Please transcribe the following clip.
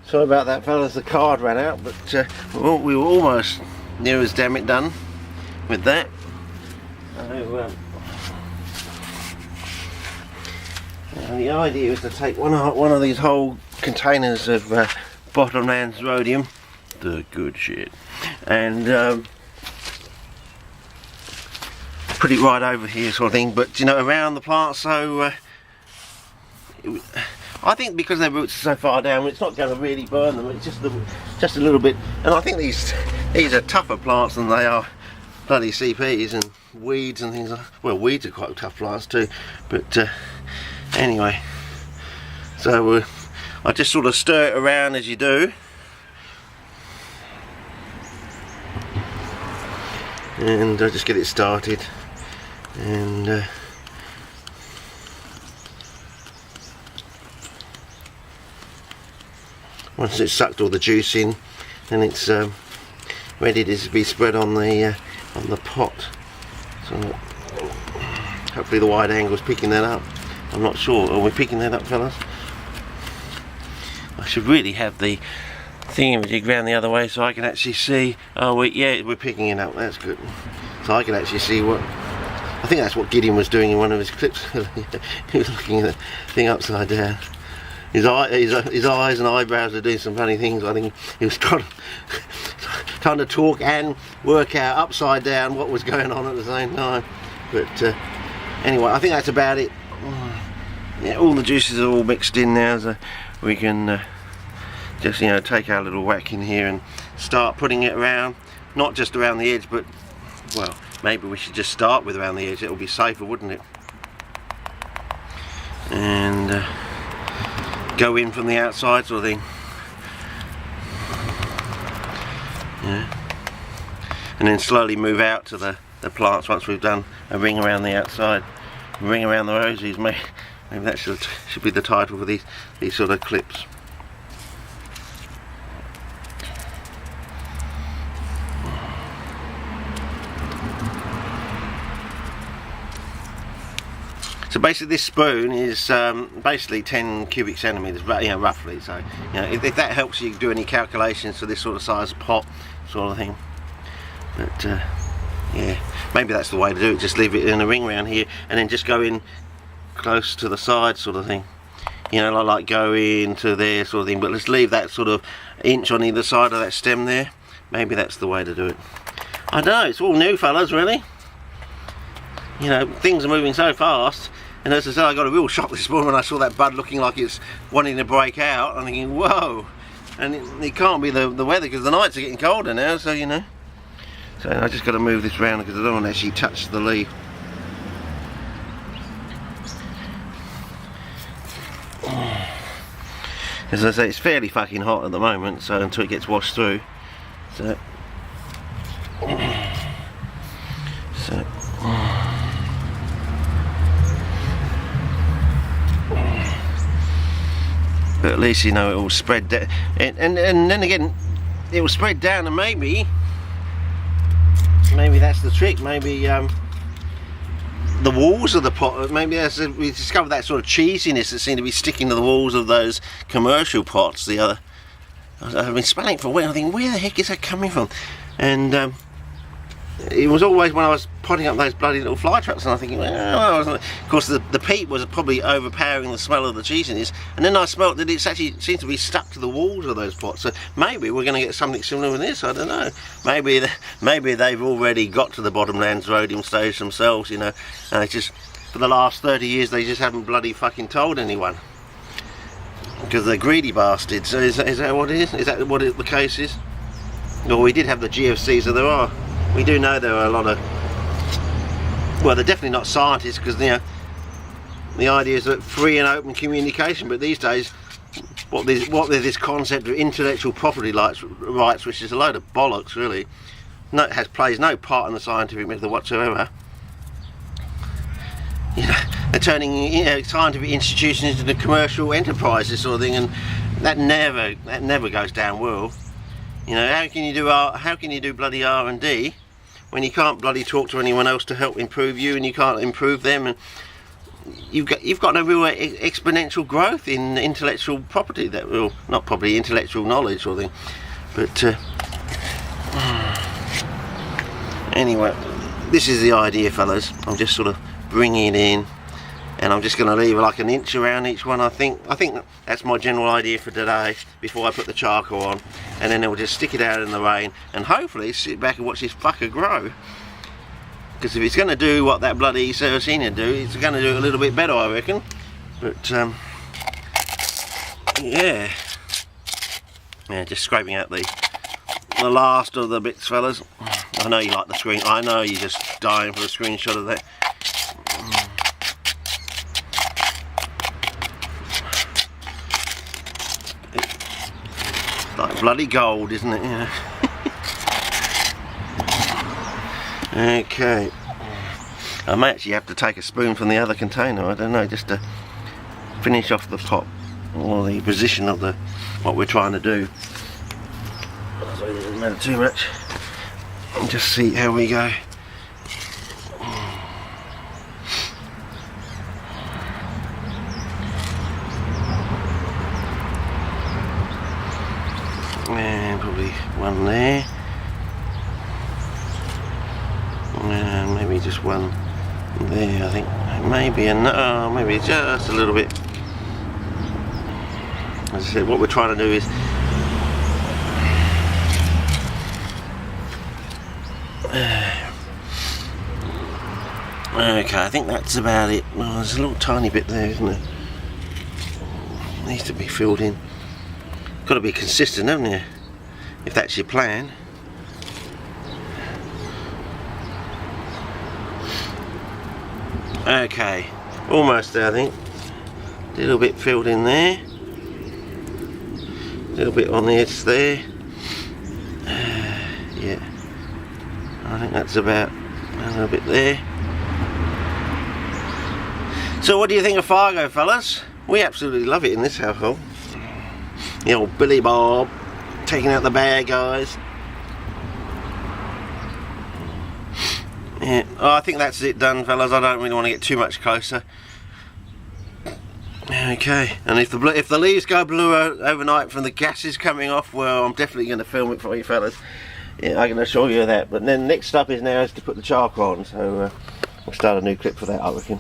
Sorry about that, fellas, the card ran out, but we were almost near as damn it done with that. And the idea is to take one of these whole containers of Bottomlands rhodium, the good shit, and put it right over here, sort of thing. But you know, around the plant, so I think because their roots are so far down, it's not going to really burn them. It's just a little bit. And I think these are tougher plants than they are bloody CPs and weeds and things like. Well, weeds are quite tough plants too, but anyway. So I just sort of stir it around as you do, and I just get it started, and once it's sucked all the juice in, then it's ready to be spread on the pot. So hopefully the wide angle is picking that up. I'm not sure. Are we picking that up, fellas? I should really have the thingamajig round the other way so I can actually see. Oh, yeah, we're picking it up. That's good. So I can actually see what. I think that's what Gideon was doing in one of his clips. He was looking at the thing upside down. His eyes and eyebrows are doing some funny things. I think he was trying to talk and work out upside down what was going on at the same time. But anyway, I think that's about it. Yeah, all the juices are all mixed in now, so we can just, you know, take our little whack in here and start putting it around, not just around the edge, but, well, maybe we should just start with around the edge. It'll be safer, wouldn't it? And go in from the outside, sort of thing. Yeah. And then slowly move out to the plants once we've done a ring around the outside, a ring around the roses. Maybe that should be the title for these sort of clips. So basically this spoon is basically 10 cubic centimetres, you know, roughly. So, you know, if that helps you do any calculations for this sort of size pot sort of thing. But yeah, maybe that's the way to do it. Just leave it in a ring around here and then just go in close to the side sort of thing. You know, like go into there sort of thing, but let's leave that sort of inch on either side of that stem there. Maybe that's the way to do it. I don't know, it's all new, fellas, really. You know, things are moving so fast, and as I said, I got a real shock this morning when I saw that bud looking like it's wanting to break out. I'm thinking, whoa, and it can't be the weather, because the nights are getting colder now, so you know. So I just got to move this round because I don't want to actually touch the leaf. As I say, it's fairly fucking hot at the moment, so until it gets washed through. So but at least, you know, it will spread down, and then again it will spread down, and maybe that's the trick. Maybe the walls of the pot, maybe we discovered that sort of cheesiness that seemed to be sticking to the walls of those commercial pots. I've been smelling it for a while. I think, where the heck is that coming from? And it was always when I was potting up those bloody little fly traps, and I'm thinking, well, of course the peat was probably overpowering the smell of the cheesiness, and then I smelt that it actually seems to be stuck to the walls of those pots. So maybe we're going to get something similar with this. I don't know. Maybe they've already got to the Bottomlands rhodium stage themselves. You know, it's just for the last 30 years they just haven't bloody fucking told anyone because they're greedy bastards. So is that what it is? Is that what the case is? Well, we did have the GFC, so there are. We do know there are a lot of, well, they're definitely not scientists, because, you know, the idea is that free and open communication, but these days what there's this concept of intellectual property rights, which is a load of bollocks, really. Plays no part in the scientific method whatsoever. You know, they're turning, you know, scientific institutions into commercial enterprises sort of thing, and that never goes down well. You know, how can you do bloody R&D when you can't bloody talk to anyone else to help improve you, and you can't improve them? And you've got no real exponential growth in intellectual property, that will not probably intellectual knowledge or thing, but anyway, this is the idea, fellas. I'm just sort of bringing it in, and I'm just going to leave like an inch around each one. I think that's my general idea for today before I put the charcoal on, and then I'll just stick it out in the rain and hopefully sit back and watch this fucker grow. Because if it's going to do what that bloody Sarracenia do, it's going to do it a little bit better, I reckon. But yeah, just scraping out the last of the bits, fellas. I know you like the screen. I know you're just dying for a screenshot of that. It's like bloody gold, isn't it? Yeah. Okay, I may actually have to take a spoon from the other container, I don't know, just to finish off the pot or the position of what we're trying to do. So it doesn't matter too much. And just see how we go. And probably one there. And maybe just one there, I think. Maybe maybe just a little bit. As I said, what we're trying to do is okay, I think that's about it. Oh, there's a little tiny bit there, isn't there? Needs to be filled in. Got to be consistent, haven't you? If that's your plan. Okay, almost there, I think. A little bit filled in there. A little bit on the edge there. Yeah, I think that's about a little bit there. So what do you think of Fargo, fellas? We absolutely love it in this household. The old Billy Bob taking out the bad guys. Yeah, oh, I think that's it done, fellas. I don't really want to get too much closer. Okay, and if the leaves go blue overnight from the gases coming off, well, I'm definitely going to film it for you, fellas. Yeah, I can assure you of that. But then next up is to put the charcoal on, so we'll start a new clip for that, I reckon.